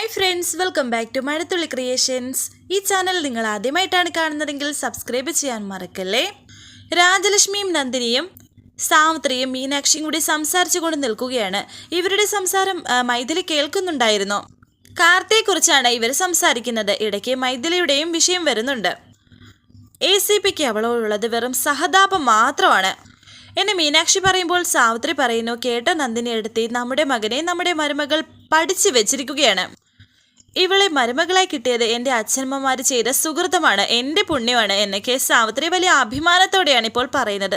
Hi friends, welcome back to Mazhathulli creations. ഈ channel നിങ്ങൾ ആദ്യമായിട്ടാണ് കാണുന്നതെങ്കിൽ സബ്സ്ക്രൈബ് ചെയ്യാൻ മറക്കല്ലേ. രാജലക്ഷ്മിയും നന്ദിനിയും സാവിത്രിയും മീനാക്ഷിയും കൂടി സംസാരിച്ചു കൊണ്ട് നിൽക്കുകയാണ്. ഇവരുടെ സംസാരം മൈഥിലി കേൾക്കുന്നുണ്ടായിരുന്നു. കാർത്തിയെക്കുറിച്ചാണ് ഇവർ സംസാരിക്കുന്നത്. ഇടയ്ക്ക് മൈഥിലിയുടെയും വിഷയം വരുന്നുണ്ട്. ACPക്ക് അവളോടുള്ളത് വെറും സഹതാപം മാത്രമാണ് എന്നെ മീനാക്ഷി പറയുമ്പോൾ സാവിത്രി പറയുന്നു, കേട്ട നന്ദിനി എടുത്തി നമ്മുടെ മകനെ നമ്മുടെ മരുമകൾ പഠിച്ചു വെച്ചിരിക്കുകയാണ്. ഇവളെ മരുമകളായി കിട്ടിയത് എൻ്റെ അച്ഛനമ്മമാർ ചെയ്ത സുഹൃതമാണ്, എൻ്റെ പുണ്യമാണ് എന്നൊക്കെ സാവിത്രി വലിയ അഭിമാനത്തോടെയാണ് ഇപ്പോൾ പറയുന്നത്.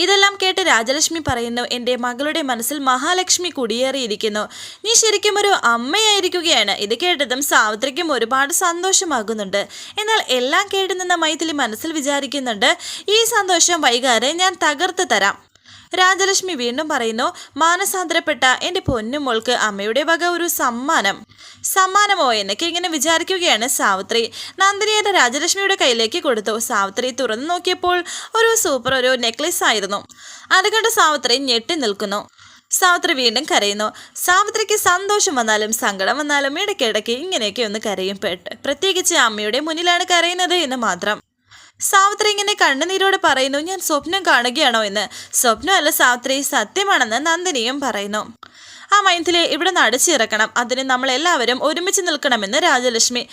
ഇതെല്ലാം കേട്ട് രാജലക്ഷ്മി പറയുന്നു, എൻ്റെ മകളുടെ മനസ്സിൽ മഹാലക്ഷ്മി കുടിയേറിയിരിക്കുന്നു. നീ ശരിക്കും ഒരു അമ്മയായിരിക്കുകയാണ്. ഇത് കേട്ടതും സാവിത്രിക്കും ഒരുപാട് സന്തോഷമാകുന്നുണ്ട്. എന്നാൽ എല്ലാം കേട്ടു നിന്ന മൈഥിലി മനസ്സിൽ വിചാരിക്കുന്നുണ്ട്, ഈ സന്തോഷം വൈകാതെ ഞാൻ തകർത്ത് തരാം. രാജലക്ഷ്മി വീണ്ടും പറയുന്നു, മാനസാന്തരപ്പെട്ട എൻ്റെ പൊന്നുമോൾക്ക് അമ്മയുടെ വക ഒരു സമ്മാനമോ എന്നൊക്കെ ഇങ്ങനെ വിചാരിക്കുകയാണ് സാവിത്രി. നന്ദിനിയുടെ രാജലക്ഷ്മിയുടെ കയ്യിലേക്ക് കൊടുത്തു. സാവിത്രി തുറന്നു നോക്കിയപ്പോൾ ഒരു നെക്ലേസ് ആയിരുന്നു. അത് കണ്ട് സാവിത്രി ഞെട്ടി നിൽക്കുന്നു. സാവിത്രി വീണ്ടും കരയുന്നു. സാവിത്രിക്ക് സന്തോഷം വന്നാലും സങ്കടം വന്നാലും ഇടയ്ക്കിടയ്ക്ക് ഇങ്ങനെയൊക്കെ ഒന്ന് കരയും. പ്രത്യേകിച്ച് അമ്മയുടെ മുന്നിലാണ് കരയുന്നത് എന്ന് മാത്രം. സാവിത്രി ഇങ്ങനെ കണ്ണുനീരോട് പറയുന്നു, ഞാൻ സ്വപ്നം കാണുകയാണോ എന്ന്. സ്വപ്നമല്ല സാവിത്രി, സത്യമാണെന്ന് നന്ദിനിയും പറയുന്നു. ആ മൈഥിലി ഇവിടെ നിന്ന് അടിച്ചിറക്കണം, അതിന് നമ്മളെല്ലാവരും ഒരുമിച്ച് നിൽക്കണമെന്ന് രാജലക്ഷ്മി.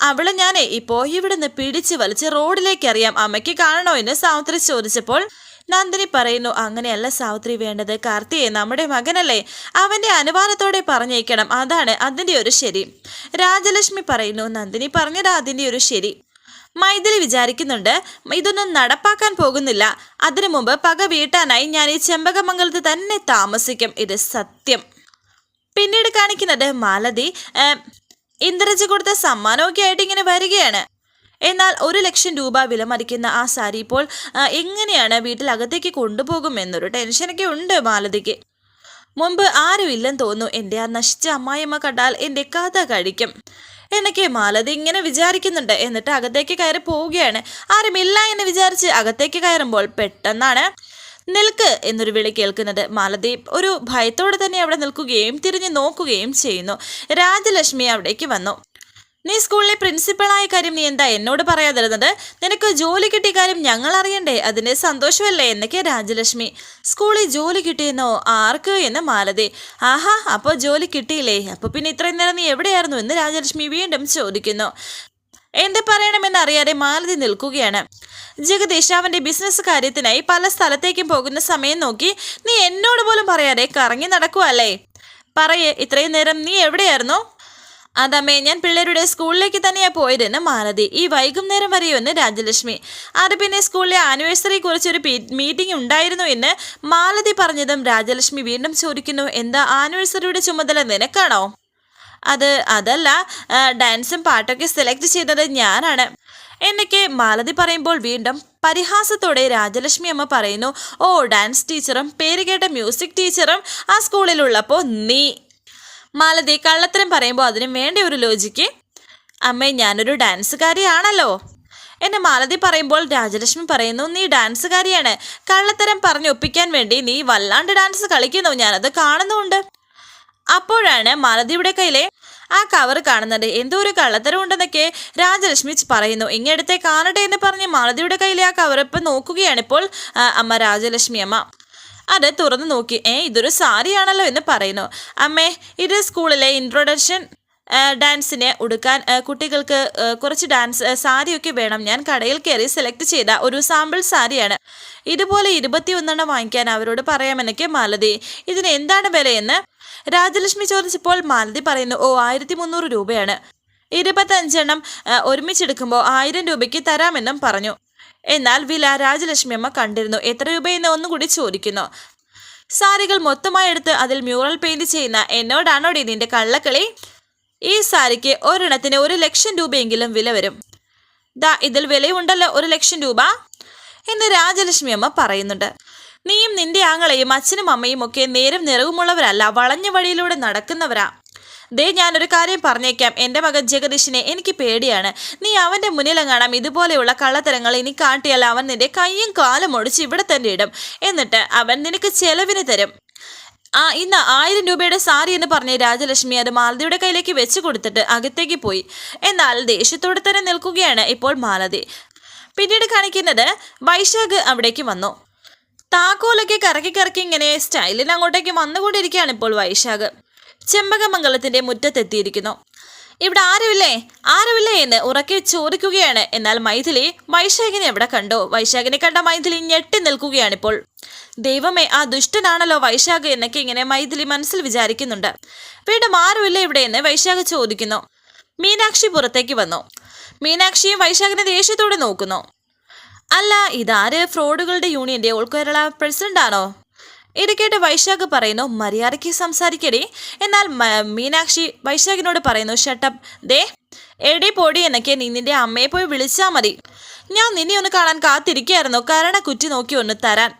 അവളെ ഞാനേ ഇപ്പോൾ ഇവിടുന്ന് പിടിച്ച് വലിച്ച് റോഡിലേക്ക് അറിയാം, അമ്മയ്ക്ക് കാണണോ എന്ന് സാവിത്രി ചോദിച്ചപ്പോൾ നന്ദിനി പറയുന്നു, അങ്ങനെയല്ല സാവിത്രി വേണ്ടത്, കാർത്തിയെ നമ്മുടെ മകനല്ലേ, അവൻ്റെ അനുവാദത്തോടെ പറഞ്ഞേക്കണം, അതാണ് അതിൻ്റെ ഒരു ശരി. രാജലക്ഷ്മി പറയുന്നു, നന്ദിനി പറഞ്ഞത് അതിൻ്റെ ഒരു ശരി. മൈഥിലി വിചാരിക്കുന്നുണ്ട്, ഇതൊന്നും നടപ്പാക്കാൻ പോകുന്നില്ല. അതിനു മുമ്പ് പക വീട്ടാനായി ഞാൻ ഈ ചെമ്പകമംഗലത്ത് തന്നെ താമസിക്കും, ഇത് സത്യം. പിന്നീട് കാണിക്കുന്നത് മാലതി ഇന്ദ്രജ് കൊടുത്ത സമ്മാനമൊക്കെ ആയിട്ട് ഇങ്ങനെ വരികയാണ്. എന്നാൽ 1,00,000 രൂപ വിലമതിക്കുന്ന ആ സാരി ഇപ്പോൾ എങ്ങനെയാണ് വീട്ടിലകത്തേക്ക് കൊണ്ടുപോകും എന്നൊരു ടെൻഷനൊക്കെ ഉണ്ട് മാലതിക്ക്. മുൻപ് ആരും ഇല്ലെന്ന് തോന്നുന്നു. എൻ്റെ ആ നശിച്ച അമ്മായിയമ്മ കണ്ടാൽ എൻ്റെ കഥ കഴിക്കും എന്നൊക്കെ മാലതി ഇങ്ങനെ വിചാരിക്കുന്നുണ്ട്. എന്നിട്ട് അകത്തേക്ക് കയറി പോവുകയാണ്. ആരുമില്ല എന്ന് വിചാരിച്ച് അകത്തേക്ക് കയറുമ്പോൾ പെട്ടെന്നാണ് നിൽക്ക് എന്നൊരു വിളി കേൾക്കുന്നത്. മാലതി ഒരു ഭയത്തോടെ തന്നെ അവിടെ നിൽക്കുകയും തിരിഞ്ഞു നോക്കുകയും ചെയ്യുന്നു. രാജലക്ഷ്മി അവിടേക്ക് വന്നു. നീ സ്കൂളിലെ പ്രിൻസിപ്പളായ കാര്യം നീ എന്താ എന്നോട് പറയാതിരുന്നത്? നിനക്ക് ജോലി കിട്ടിയ കാര്യം ഞങ്ങൾ അറിയണ്ടേ? അതിൻ്റെ സന്തോഷമല്ലേ എന്നൊക്കെ രാജലക്ഷ്മി. സ്കൂളിൽ ജോലി കിട്ടിയെന്നോ? ആർക്ക് എന്ന് മാലതി. ആഹാ, അപ്പോൾ ജോലി കിട്ടിയില്ലേ? അപ്പോൾ പിന്നെ ഇത്രയും നേരം നീ എവിടെയായിരുന്നു എന്ന് രാജലക്ഷ്മി വീണ്ടും ചോദിക്കുന്നു. എന്ത് പറയണമെന്ന് അറിയാതെ മാലതി നിൽക്കുകയാണ്. ജഗദീഷ് അവൻ്റെ ബിസിനസ് കാര്യത്തിനായി പല സ്ഥലത്തേക്കും പോകുന്ന സമയം നോക്കി നീ എന്നോട് പോലും പറയാതെ കറങ്ങി നടക്കുവല്ലേ? പറയേ, ഇത്രയും നേരം നീ എവിടെയായിരുന്നു? അതമ്മേ, ഞാൻ പിള്ളേരുടെ സ്കൂളിലേക്ക് തന്നെയാണ് പോയതെന്ന് മാലതി. ഈ വൈകുന്നേരം വരെയോ എന്ന് രാജലക്ഷ്മി. അത് പിന്നെ സ്കൂളിലെ ആനിവേഴ്സറി കുറിച്ചൊരു മീറ്റിംഗ് ഉണ്ടായിരുന്നു എന്ന് മാലതി പറഞ്ഞതും രാജലക്ഷ്മി വീണ്ടും ചോദിക്കുന്നു, എന്താ ആനിവേഴ്സറിയുടെ ചുമതല നിനക്കാണോ? അതല്ല, ഡാൻസും പാട്ടൊക്കെ സെലക്ട് ചെയ്തത് ഞാനാണ് എന്നൊക്കെ മാലതി പറയുമ്പോൾ വീണ്ടും പരിഹാസത്തോടെ രാജലക്ഷ്മി അമ്മ പറയുന്നു, ഓ, ഡാൻസ് ടീച്ചറും പേരുകേട്ട മ്യൂസിക് ടീച്ചറും ആ സ്കൂളിലുള്ളപ്പോൾ നീ. മാലതി കള്ളത്തരം പറയുമ്പോൾ അതിന് വേണ്ട ഒരു ലോജിക്ക്. അമ്മേ, ഞാനൊരു ഡാൻസുകാരിയാണല്ലോ എന്നെ മാലതി പറയുമ്പോൾ രാജലക്ഷ്മി പറയുന്നു, നീ ഡാൻസുകാരിയാണ്, കള്ളത്തരം പറഞ്ഞൊപ്പിക്കാൻ വേണ്ടി നീ വല്ലാണ്ട് ഡാൻസ് കളിക്കുന്നു, ഞാനത് കാണുന്നുണ്ട്. അപ്പോഴാണ് മാലതിയുടെ കയ്യിലെ ആ കവർ കാണുന്നത്. എന്തോ ഒരു കള്ളത്തരം ഉണ്ടെന്നൊക്കെ രാജലക്ഷ്മി പറയുന്നു. ഇങ്ങടുത്തെ കാണട്ടെ എന്ന് പറഞ്ഞ് മാലതിയുടെ കയ്യിലെ ആ കവർ ഇപ്പം നോക്കുകയാണിപ്പോൾ അമ്മ രാജലക്ഷ്മി അമ്മ. അത് തുറന്നു നോക്കി, ഇതൊരു സാരിയാണല്ലോ എന്ന് പറയുന്നു. അമ്മേ, ഇത് സ്കൂളിലെ ഇൻട്രൊഡക്ഷൻ ഡാൻസിന് ഉടുക്കാൻ കുട്ടികൾക്ക് കുറച്ച് സാരിയൊക്കെ വേണം. ഞാൻ കടയിൽ കയറി സെലക്ട് ചെയ്ത ഒരു സാമ്പിൾ സാരിയാണ്. ഇതുപോലെ 21 വാങ്ങിക്കാൻ അവരോട് പറയാമെന്നൊക്കെ മാലതി. ഇതിന് എന്താണ് വിലയെന്ന് രാജലക്ഷ്മി ചോദിച്ചപ്പോൾ മാലതി പറയുന്നു, 1300 രൂപയാണ്. 25 ഒരുമിച്ചെടുക്കുമ്പോൾ 1000 രൂപയ്ക്ക് തരാമെന്നും പറഞ്ഞു. എന്നാൽ വില രാജലക്ഷ്മി അമ്മ കണ്ടിരുന്നു. എത്ര രൂപയെന്ന് ഒന്നുകൂടി ചോദിക്കുന്നു. സാരികൾ മൊത്തമായി എടുത്ത് അതിൽ മ്യൂറൽ പെയിന്റ് ചെയ്യുന്ന എന്നോടാണോടി നിന്റെ കള്ളക്കളി? ഈ സാരിക്ക് ഒരെണ്ണത്തിന് 1,00,000 രൂപയെങ്കിലും വില വരും. ഇതിൽ വിലയുണ്ടല്ലോ 1,00,000 രൂപ എന്ന് രാജലക്ഷ്മി അമ്മ പറയുന്നുണ്ട്. നീയും നിന്റെ ആങ്ങളെയും അച്ഛനും അമ്മയും ഒക്കെ നേരും നിറവുമുള്ളവരല്ല, വളഞ്ഞ വഴിയിലൂടെ നടക്കുന്നവരാ. ഞാനൊരു കാര്യം പറഞ്ഞേക്കാം, എൻ്റെ മകൻ ജഗദീഷിനെ എനിക്ക് പേടിയാണ്. നീ അവൻ്റെ മുന്നിലെങ്ങാണം ഇതുപോലെയുള്ള കള്ളത്തരങ്ങൾ ഇനി കാട്ടിയാൽ അവൻ നിന്റെ കയ്യും കാലും ഒടിച്ച് ഇവിടെ തന്നെ ഇടും. എന്നിട്ട് അവൻ നിനക്ക് ചെലവിന് തരും. ഇന്ന് 1000 രൂപയുടെ സാരി എന്ന് പറഞ്ഞ് രാജലക്ഷ്മി അത് മാലതിയുടെ കയ്യിലേക്ക് വെച്ച് കൊടുത്തിട്ട് അകത്തേക്ക് പോയി. എന്നാൽ ദേഷ്യത്തോടെ തന്നെ നിൽക്കുകയാണ് ഇപ്പോൾ മാലതി. പിന്നീട് കാണിക്കുന്നത് വൈശാഖ് അവിടേക്ക് വന്നു. താക്കോലൊക്കെ കറക്കി കറക്കി ഇങ്ങനെ സ്റ്റൈലിന് അങ്ങോട്ടേക്ക് വന്നുകൊണ്ടിരിക്കുകയാണ് ഇപ്പോൾ വൈശാഖ്. ചെമ്പകമംഗലത്തിന്റെ മുറ്റത്തെത്തിയിരിക്കുന്നു. ഇവിടെ ആരുമില്ലേ എന്ന് ഉറക്കെ ചോദിക്കുകയാണ്. എന്നാൽ മൈഥിലി വൈശാഖിനെ എവിടെ കണ്ടോ? വൈശാഖിനെ കണ്ട മൈഥിലി ഞെട്ടി നിൽക്കുകയാണിപ്പോൾ. ദൈവമേ, ആ ദുഷ്ടനാണല്ലോ വൈശാഖ് എന്നൊക്കെ ഇങ്ങനെ മൈഥിലി മനസ്സിൽ വിചാരിക്കുന്നുണ്ട്. വീണ്ടും ആരുമില്ല ഇവിടെ എന്ന് വൈശാഖ് ചോദിക്കുന്നു. മീനാക്ഷി പുറത്തേക്ക് വന്നു. മീനാക്ഷിയും വൈശാഖിനെ ദേഷ്യത്തോടെ നോക്കുന്നു. അല്ല, ഇതാര്? ഫ്രോഡുകളുടെ യൂണിയന്റെ ഓൾ കേരള പ്രസിഡന്റ് ആണോ? ഇത് കേട്ട് വൈശാഖ് പറയുന്നു, മര്യാദയ്ക്ക് സംസാരിക്കടി. എന്നാൽ മീനാക്ഷി വൈശാഖിനോട് പറയുന്നു, ഷട്ടപ്പ്. ദേ എടി പൊടി എന്നൊക്കെ നീ നിന്റെ അമ്മയെ പോയി വിളിച്ചാൽ മതി. ഞാൻ നിന്നെ ഒന്ന് കാണാൻ കാത്തിരിക്കുകയായിരുന്നു, കരണ കുറ്റി നോക്കി ഒന്ന് തരാൻ.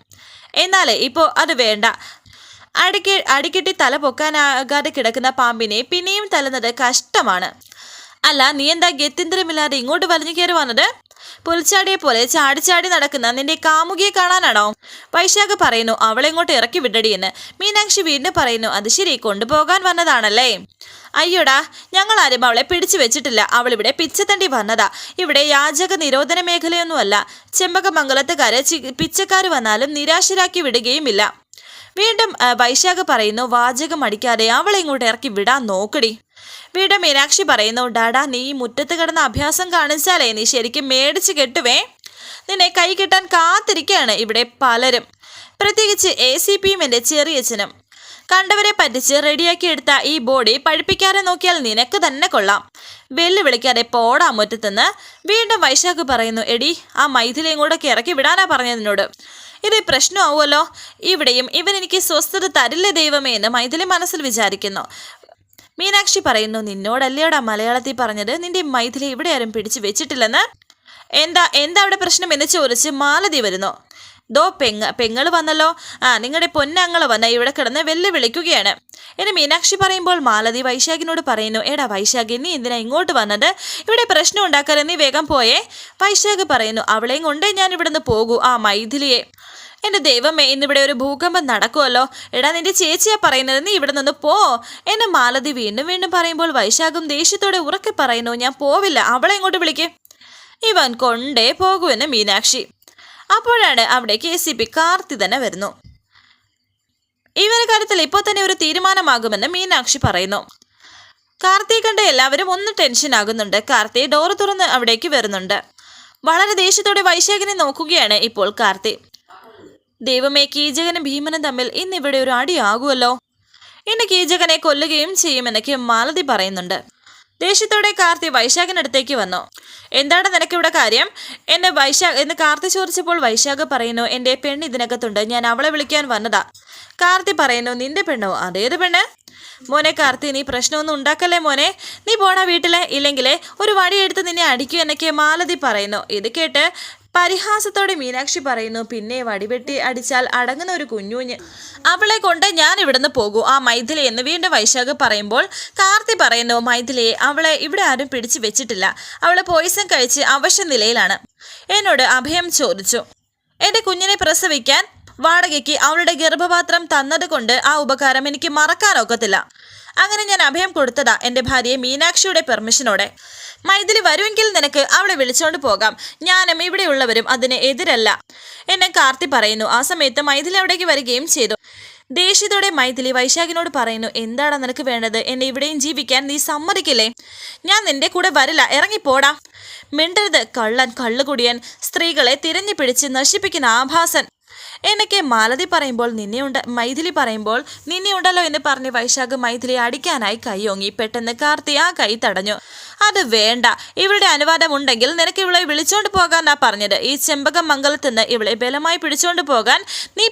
എന്നാൽ ഇപ്പോൾ അത് വേണ്ട. അടിക്കെട്ടി തല പൊക്കാനാകാതെ കിടക്കുന്ന പാമ്പിനെ പിന്നെയും തല്ലുന്നത് കഷ്ടമാണ്. അല്ല, നീ എന്താ ഗത്യന്തരമില്ലാതെ ഇങ്ങോട്ട് വലിഞ്ഞു കയറി വന്നത്? പുൽച്ചാടിയെ പോലെ ചാടി നടക്കുന്ന നിന്റെ കാമുകിയെ കാണാനാണോ? വൈശാഖ് പറയുന്നു, അവളെ ഇങ്ങോട്ട് ഇറക്കി വിടടിയെന്ന്. മീനാക്ഷി വീണ്ടും പറയുന്നു, അത് ശരി, കൊണ്ടുപോകാൻ വന്നതാണല്ലേ? അയ്യോടാ, ഞങ്ങൾ ആരും അവളെ പിടിച്ചു വെച്ചിട്ടില്ല. അവളിവിടെ പിച്ചത്തണ്ടി വന്നതാ. ഇവിടെ യാചക നിരോധന മേഖലയൊന്നുമല്ല. ചെമ്പകമംഗലത്തുകാര് പിച്ചക്കാര് വന്നാലും നിരാശരാക്കി വിടുകയുമില്ല. വീണ്ടും വൈശാഖ് പറയുന്നു, വാചകം അടിക്കാതെ അവളെ ഇങ്ങോട്ട് ഇറക്കി വിടാൻ നോക്കടി. വീണ്ടും മീനാക്ഷി പറയുന്നു, ഡാഡാ, നീ ഈ മുറ്റത്ത് കിടന്ന അഭ്യാസം കാണിച്ചാലേ നീ ശരിക്കും മേടിച്ച് കെട്ടുവേ. നിന്നെ കൈ കെട്ടാൻ കാത്തിരിക്കുകയാണ് ഇവിടെ പലരും, പ്രത്യേകിച്ച് ACPയും എൻ്റെ ചെറിയച്ഛനും. കണ്ടവരെ പറ്റിച്ച് റെഡിയാക്കി എടുത്ത ഈ ബോഡി പഴിപ്പിക്കാതെ നോക്കിയാൽ നിനക്ക് തന്നെ കൊള്ളാം. വെല്ലുവിളിക്കാതെ പോടാ മുറ്റത്തുനിന്ന്. വീണ്ടും വൈശാഖ് പറയുന്നു, എടി, ആ മൈഥിലിയും കൂടെ ഇറക്കി വിടാനാ പറഞ്ഞതിനോട്. ഇത് പ്രശ്നമാവുമല്ലോ. ഇവിടെയും ഇവൻ എനിക്ക് സ്വസ്ഥത തരില്ല ദൈവമേ എന്ന് മൈഥിലി മനസ്സിൽ വിചാരിക്കുന്നു. മീനാക്ഷി പറയുന്നു, നിന്നോടല്ലേടാ മലയാളത്തിൽ പറഞ്ഞത് നിന്റെ മൈഥിലി ഇവിടെ ആരും പിടിച്ചു വെച്ചിട്ടില്ലെന്ന്. എന്താ അവിടെ പ്രശ്നം എന്ന് ചോദിച്ച് മാലതി വരുന്നു. ദോ പെങ്ങള് വന്നല്ലോ. നിങ്ങളുടെ പൊന്നങ്ങള് വന്ന ഇവിടെ കിടന്ന് വെല്ലുവിളിക്കുകയാണ് എന്ന് മീനാക്ഷി പറയുമ്പോൾ മാലതി വൈശാഖിനോട് പറയുന്നു, എടാ വൈശാഖി, നീ എന്തിനാ ഇങ്ങോട്ട് വന്നത്? ഇവിടെ പ്രശ്നം ഉണ്ടാക്കാതെ നീ വേഗം പോയേ. വൈശാഖ് പറയുന്നു, അവളെയും കൊണ്ടേ ഞാൻ ഇവിടുന്ന് പോകൂ, ആ മൈഥിലിയെ. എൻ്റെ ദൈവമേ, ഇന്നിവിടെ ഒരു ഭൂകമ്പം നടക്കുമല്ലോ. എടാ, നിന്റെ ചേച്ചിയാ പറയുന്നത്, നീ ഇവിടെ നിന്ന് പോ എന്നെ മാലതി വീണ്ടും പറയുമ്പോൾ വൈശാഖും ദേഷ്യത്തോടെ ഉറക്കെ പറയുന്നു, ഞാൻ പോവില്ല, അവളെ ഇങ്ങോട്ട് വിളിക്കേ. ഇവൻ കൊണ്ടേ പോകുമെന്ന് മീനാക്ഷി. അപ്പോഴാണ് അവിടേക്ക് ACP കാർത്തി തന്നെ വരുന്നു. ഇവരുടെ കാര്യത്തിൽ ഇപ്പോൾ തന്നെ ഒരു തീരുമാനമാകുമെന്ന് മീനാക്ഷി പറയുന്നു. കാർത്തിയെ കണ്ട് എല്ലാവരും ഒന്ന് ടെൻഷൻ ആകുന്നുണ്ട്. കാർത്തി ഡോറ് തുറന്ന് അവിടേക്ക് വരുന്നുണ്ട്. വളരെ ദേഷ്യത്തോടെ വൈശാഖിനെ നോക്കുകയാണ് ഇപ്പോൾ കാർത്തി. ദൈവമേ, കീചകനും ഭീമനും തമ്മിൽ ഇന്നിവിടെ ഒരു അടിയാകുമല്ലോ. ഇന്ന് കീചകനെ കൊല്ലുകയും ചെയ്യുമെന്നൊക്കെ മാലതി പറയുന്നുണ്ട്. ദേഷ്യത്തോടെ കാർത്തി വൈശാഖിനടുത്തേക്ക് വന്നു. എന്താണ് നിനക്കിവിടെ കാര്യം എന്ന് കാർത്തി ചോദിച്ചപ്പോൾ വൈശാഖ് പറയുന്നു, എൻ്റെ പെണ്ണ് ഇതിനകത്തുണ്ട്, ഞാൻ അവളെ വിളിക്കാൻ വന്നതാ. കാർത്തി പറയുന്നു, നിന്റെ പെണ്ണോ? അതേത് പെണ്ണ്? മോനെ കാർത്തി, നീ പ്രശ്നമൊന്നും ഉണ്ടാക്കല്ലേ മോനെ. നീ പോണ വീട്ടിലെ, ഇല്ലെങ്കിലേ ഒരു വടിയെടുത്ത് നിന്നെ അടിക്കൂ എന്നൊക്കെ മാലതി പറയുന്നു. ഇത് കേട്ട് പരിഹാസത്തോടെ മീനാക്ഷി പറയുന്നു, പിന്നെ വടിവെട്ടി അടിച്ചാൽ അടങ്ങുന്ന ഒരു കുഞ്ഞുഞ്ഞ്, അവളെ കൊണ്ട് ഞാൻ ഇവിടുന്ന് പോകൂ, ആ മൈഥിലി എന്ന് വീണ്ടും വൈശാഖ് പറയുമ്പോൾ കാർത്തി പറയുന്നു, മൈഥിലിയെ അവളെ ഇവിടെ ആരും പിടിച്ചു വെച്ചിട്ടില്ല. അവള് പോയിസൺ കഴിച്ച് അവശ നിലയിലാണ്. എന്നോട് അഭയം ചോദിച്ചു. എൻ്റെ കുഞ്ഞിനെ പ്രസവിക്കാൻ വാടകയ്ക്ക് അവളുടെ ഗർഭപാത്രം തന്നത് കൊണ്ട് ആ ഉപകാരം എനിക്ക് മറക്കാനൊക്കത്തില്ല. അങ്ങനെ ഞാൻ അഭയം കൊടുത്തതാ എൻ്റെ ഭാര്യയെ മീനാക്ഷിയുടെ പെർമിഷനോടെ. മൈഥിലി വരുമെങ്കിൽ നിനക്ക് അവളെ വിളിച്ചോണ്ട് പോകാം. ഞാനും ഇവിടെയുള്ളവരും അതിന് എതിരല്ല എന്നെ കാർത്തി പറയുന്നു. ആ സമയത്ത് മൈഥിലി അവിടേക്ക് വരികയും ചെയ്തു. ദേഷ്യത്തോടെ മൈഥിലി വൈശാഖിനോട് പറയുന്നു, എന്താണ് നിനക്ക് വേണ്ടത്? എന്നെ ഇവിടെയും ജീവിക്കാൻ നീ സമ്മതിക്കില്ലേ? ഞാൻ നിന്റെ കൂടെ വരില്ല, ഇറങ്ങിപ്പോടാ. മിണ്ടരുത്, കള്ളൻ, കള്ളുകുടിയൻ, സ്ത്രീകളെ തിരഞ്ഞു പിടിച്ച് നശിപ്പിക്കുന്ന ആഭാസൻ എന്നൊക്കെ മാലതി പറയുമ്പോൾ മൈഥിലി പറയുമ്പോൾ നിന്നെയുണ്ടല്ലോ എന്ന് പറഞ്ഞ് വൈശാഖ് മൈഥിലി അടിക്കാനായി കൈയോങ്ങി. പെട്ടെന്ന് കാർത്തി ആ കൈ തടഞ്ഞു. അത് വേണ്ട, ഇവളുടെ അനുവാദം ഉണ്ടെങ്കിൽ നിനക്ക് ഇവളെ വിളിച്ചോണ്ട് പോകാന്നാ പറഞ്ഞത്. ഈ ചെമ്പകമംഗലത്തുനിന്ന് ഇവളെ ബലമായി പിടിച്ചോണ്ട് പോകാൻ നീ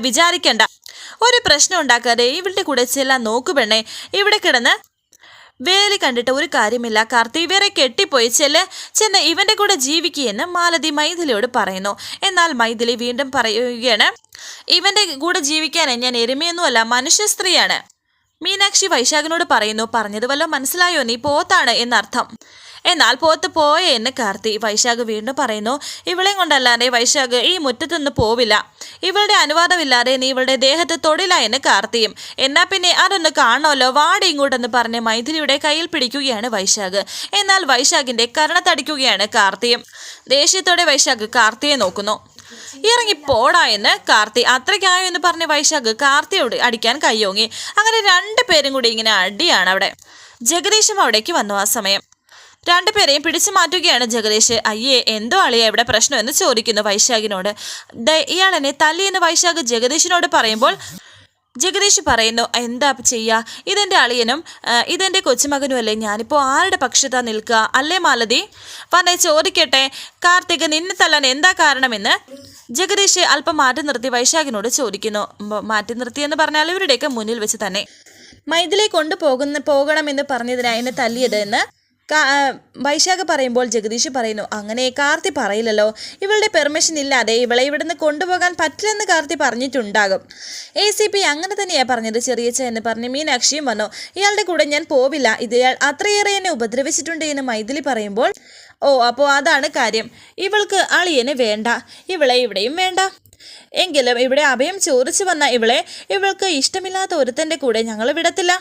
വിചാരിക്കണ്ട. ഒരു പ്രശ്നം ഉണ്ടാക്കാതെ ഇവളുടെ കൂടെ ചെല്ലാൻ നോക്കുപെണ്ണേ. ഇവിടെ കിടന്ന് വേലി കണ്ടിട്ട് ഒരു കാര്യമില്ല. കാർത്തി ഇവരെ കെട്ടിപ്പോയി ചെന്ന് ഇവന്റെ കൂടെ ജീവിക്കുകയെന്ന് മാലതി മൈഥിലിയോട് പറയുന്നു. എന്നാൽ മൈഥിലി വീണ്ടും പറയുകയാണ്, ഇവന്റെ കൂടെ ജീവിക്കാൻ ഞാൻ എരുമയൊന്നുമല്ല, മനുഷ്യ സ്ത്രീയാണ്. മീനാക്ഷി വൈശാഖിനോട് പറയുന്നു, പറഞ്ഞത് വല്ലോ മനസ്സിലായോ? നീ പോത്താണ് എന്നർത്ഥം. എന്നാൽ പോത്ത് പോയേ എന്ന് കാർത്തി. വൈശാഖ് വീണ്ടും പറയുന്നു, ഇവളെയും കൊണ്ടല്ലാതെ വൈശാഖ് ഈ മുറ്റത്തൊന്നും പോവില്ല. ഇവളുടെ അനുവാദമില്ലാതെ നീ ഇവളുടെ ദേഹത്ത് തൊടില്ല എന്ന് കാർത്തിയും. എന്നാ പിന്നെ അതൊന്ന് കാണണമല്ലോ, വാടി ഇങ്ങോട്ടെന്ന് പറഞ്ഞ് മൈഥിലിയുടെ കയ്യിൽ പിടിക്കുകയാണ് വൈശാഖ്. എന്നാൽ വൈശാഖിന്റെ കരണത്തടിക്കുകയാണ് കാർത്തിയും. ദേഷ്യത്തോടെ വൈശാഖ് കാർത്തിയെ നോക്കുന്നു. ഇറങ്ങി പോടാ എന്ന് കാർത്തി. അത്രയ്ക്കായോ എന്ന് പറഞ്ഞ് വൈശാഖ് കാർത്തിയോട് അടിക്കാൻ കയ്യോങ്ങി. അങ്ങനെ രണ്ടുപേരും കൂടി ഇങ്ങനെ അടിയാണ് അവിടെ. ജഗദീഷും അവിടേക്ക് വന്നു. ആ സമയം രണ്ടുപേരെയും പിടിച്ചു മാറ്റുകയാണ് ജഗദീഷ്. അയ്യേ, എന്തോ അളിയ ഇവിടെ പ്രശ്നം എന്ന് ചോദിക്കുന്നു വൈശാഖിനോട്. ഇയാളെന്നെ തല്ലിയെന്ന് വൈശാഖ് ജഗദീഷിനോട് പറയുമ്പോൾ ജഗദീഷ് പറയുന്നു, എന്താ ചെയ്യാ, ഇതെന്റെ അളിയനും ഇതെന്റെ കൊച്ചുമകനും അല്ലേ, ഞാനിപ്പോൾ ആരുടെ പക്ഷത്താ നിൽക്കുക അല്ലേ മാലതി? പറഞ്ഞേ ചോദിക്കട്ടെ, കാർത്തിക് നിന്നെ തല്ലാൻ എന്താ കാരണമെന്ന് ജഗദീഷ് അല്പം മാറ്റി നിർത്തി വൈശാഖിനോട് ചോദിക്കുന്നു. മാറ്റി നിർത്തിയെന്ന് പറഞ്ഞാൽ ഇവരുടെയൊക്കെ മുന്നിൽ വെച്ച് തന്നെ. മൈഥിലി പോകണമെന്ന് പറഞ്ഞതിനാ എന്നെ തല്ലിയത് എന്ന് വൈശാഖ് പറയുമ്പോൾ ജഗദീഷ് പറയുന്നു, അങ്ങനെ കാർത്തി പറയില്ലല്ലോ, ഇവളുടെ പെർമിഷൻ ഇല്ലാതെ ഇവളെ ഇവിടുന്ന് കൊണ്ടുപോകാൻ പറ്റില്ലെന്ന് കാർത്തി പറഞ്ഞിട്ടുണ്ടാകും. ACP അങ്ങനെ തന്നെയാ പറഞ്ഞത് ചെറിയച്ച എന്ന് പറഞ്ഞ് മീനാക്ഷിയും വന്നു. ഇയാളുടെ കൂടെ ഞാൻ പോവില്ല, ഇയാൾ അത്രയേറെ എന്നെ ഉപദ്രവിച്ചിട്ടുണ്ട് എന്ന് മൈഥിലി പറയുമ്പോൾ, ഓ അപ്പോൾ അതാണ് കാര്യം, ഇവൾക്ക് അളിയനെ വേണ്ട, ഇവളെ ഇവിടെയും വേണ്ട. എങ്കിലും ഇവിടെ അഭയം ചോദിച്ചു വന്ന ഇവൾക്ക് ഇഷ്ടമില്ലാത്ത ഒരുത്തൻ്റെ കൂടെ ഞങ്ങൾ വിടത്തില്ല.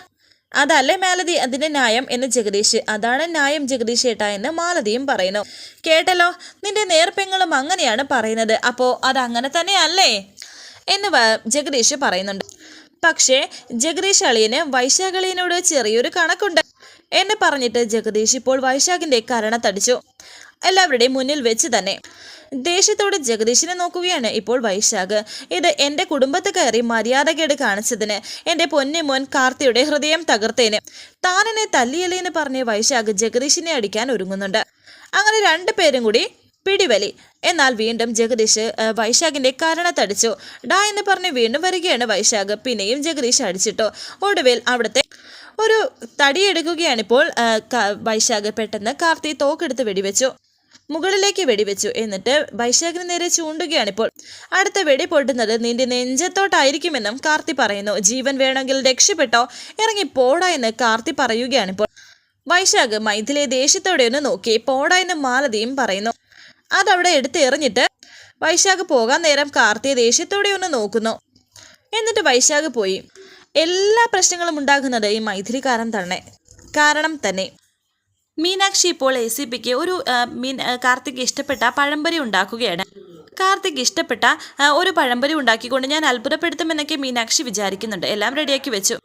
അതല്ലേ മാലതി അതിന്റെ ന്യായം എന്ന് ജഗദീഷ്. അതാണ് ന്യായം ജഗദീഷ് ഏട്ടാ എന്ന് മാലതിയും പറയുന്നു. കേട്ടല്ലോ, നിന്റെ നേർപ്പെങ്ങളും അങ്ങനെയാണ് പറയുന്നത്, അപ്പോൾ അതങ്ങനെ തന്നെ അല്ലേ എന്ന് ജഗദീഷ് പറയുന്നുണ്ട്. പക്ഷേ ജഗദീഷ് അളിയന് വൈശാഖളിയനോട് ചെറിയൊരു കണക്കുണ്ട് എന്ന് പറഞ്ഞിട്ട് ജഗദീഷ് ഇപ്പോൾ വൈശാഖിന്റെ കരണത്തടിച്ചു, എല്ലാവരുടെയും മുന്നിൽ വെച്ച് തന്നെ. ദേഷ്യത്തോട് ജഗദീഷിനെ നോക്കുകയാണ് ഇപ്പോൾ വൈശാഖ്. ഇത് എൻ്റെ കുടുംബത്ത് കയറി മര്യാദകേട് കാണിച്ചതിന് എൻ്റെ പൊന്നുമോൻ കാർത്തിയുടെ ഹൃദയം തകർത്തേന് താനെന്നെ തല്ലിയല്ലേന്ന് പറഞ്ഞ് വൈശാഖ് ജഗദീഷിനെ അടിക്കാൻ ഒരുങ്ങുന്നുണ്ട്. അങ്ങനെ രണ്ടുപേരും കൂടി പിടിവലി. എന്നാൽ വീണ്ടും ജഗദീഷ് വൈശാഖിന്റെ കരണത്തടിച്ചു. ഡാ എന്ന് പറഞ്ഞ് വീണ്ടും വരികയാണ് വൈശാഖ്. പിന്നെയും ജഗദീഷ് അടിച്ചിട്ടു. ഒടുവിൽ അവിടുത്തെ ഒരു തടിയെടുക്കുകയാണിപ്പോൾ വൈശാഖ്. പെട്ടെന്ന് കാർത്തി തോക്കെടുത്ത് വെടിവെച്ചു, മുകളിലേക്ക് വെടിവെച്ചു. എന്നിട്ട് വൈശാഖിന് നേരെ ചൂണ്ടുകയാണിപ്പോൾ. അടുത്ത വെടി പൊട്ടുന്നത് നിന്റെ നെഞ്ചത്തോട്ടായിരിക്കുമെന്നും കാർത്തി പറയുന്നു. ജീവൻ വേണമെങ്കിൽ രക്ഷപ്പെട്ടോ, ഇറങ്ങി പോടാ എന്ന് കാർത്തി പറയുകയാണിപ്പോൾ. വൈശാഖ് മൈഥിലെ ദേഷ്യത്തോടെ ഒന്ന് നോക്കി. പോടാ എന്ന് മാലതിയും പറയുന്നു. അതവിടെ എടുത്ത് എറിഞ്ഞിട്ട് വൈശാഖ് പോകാൻ നേരം കാർത്തിയെ ദേഷ്യത്തോടെ ഒന്ന് നോക്കുന്നു. എന്നിട്ട് വൈശാഖ് പോയി. എല്ലാ പ്രശ്നങ്ങളും ഉണ്ടാകുന്നത് ഈ മൈഥിലിക്കാരൻ കാരണം തന്നെ. മീനാക്ഷി ഇപ്പോൾ ACPക്ക് ഒരു കാർത്തിക് ഇഷ്ടപ്പെട്ട പഴംപൊരി ഉണ്ടാക്കുകയാണ്. കാർത്തിക് ഇഷ്ടപ്പെട്ട ഒരു പഴംപൊരി ഉണ്ടാക്കിക്കൊണ്ട് ഞാൻ അത്ഭുതപ്പെടുത്തുമെന്നൊക്കെ മീനാക്ഷി വിചാരിക്കുന്നുണ്ട്. എല്ലാം റെഡിയാക്കി വെച്ചു.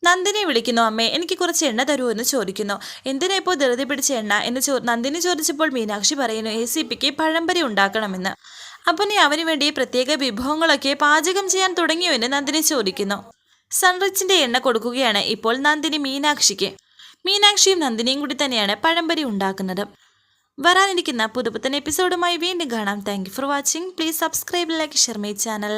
നന്ദിനെ വിളിക്കുന്നു. അമ്മേ, എനിക്ക് കുറച്ച് എണ്ണ തരുമോ എന്ന് ചോദിക്കുന്നു. എന്തിനാ ഇപ്പോൾ ധൃതി പിടിച്ച എണ്ണ എന്ന് നന്ദിനി ചോദിച്ചപ്പോൾ മീനാക്ഷി പറയുന്നു, ACPക്ക് പഴംപൊരി ഉണ്ടാക്കണമെന്ന്. അപ്പോൾ നീ അവന് വേണ്ടി പ്രത്യേക വിഭവങ്ങളൊക്കെ പാചകം ചെയ്യാൻ തുടങ്ങിയോ എന്ന് നന്ദിനി ചോദിക്കുന്നു. സൺറിച്ചിന്റെ എണ്ണ കൊടുക്കുകയാണ് ഇപ്പോൾ നന്ദിനി മീനാക്ഷിക്ക്. മീനാക്ഷിയും നന്ദിനിയും കൂടി തന്നെയാണ് പഴംപൊരി ഉണ്ടാക്കുന്നത്. വരാനിരിക്കുന്ന പുതുപുത്തൻ എപ്പിസോഡുമായി വീണ്ടും കാണാം. Thank you for watching. Please subscribe, like, share my channel.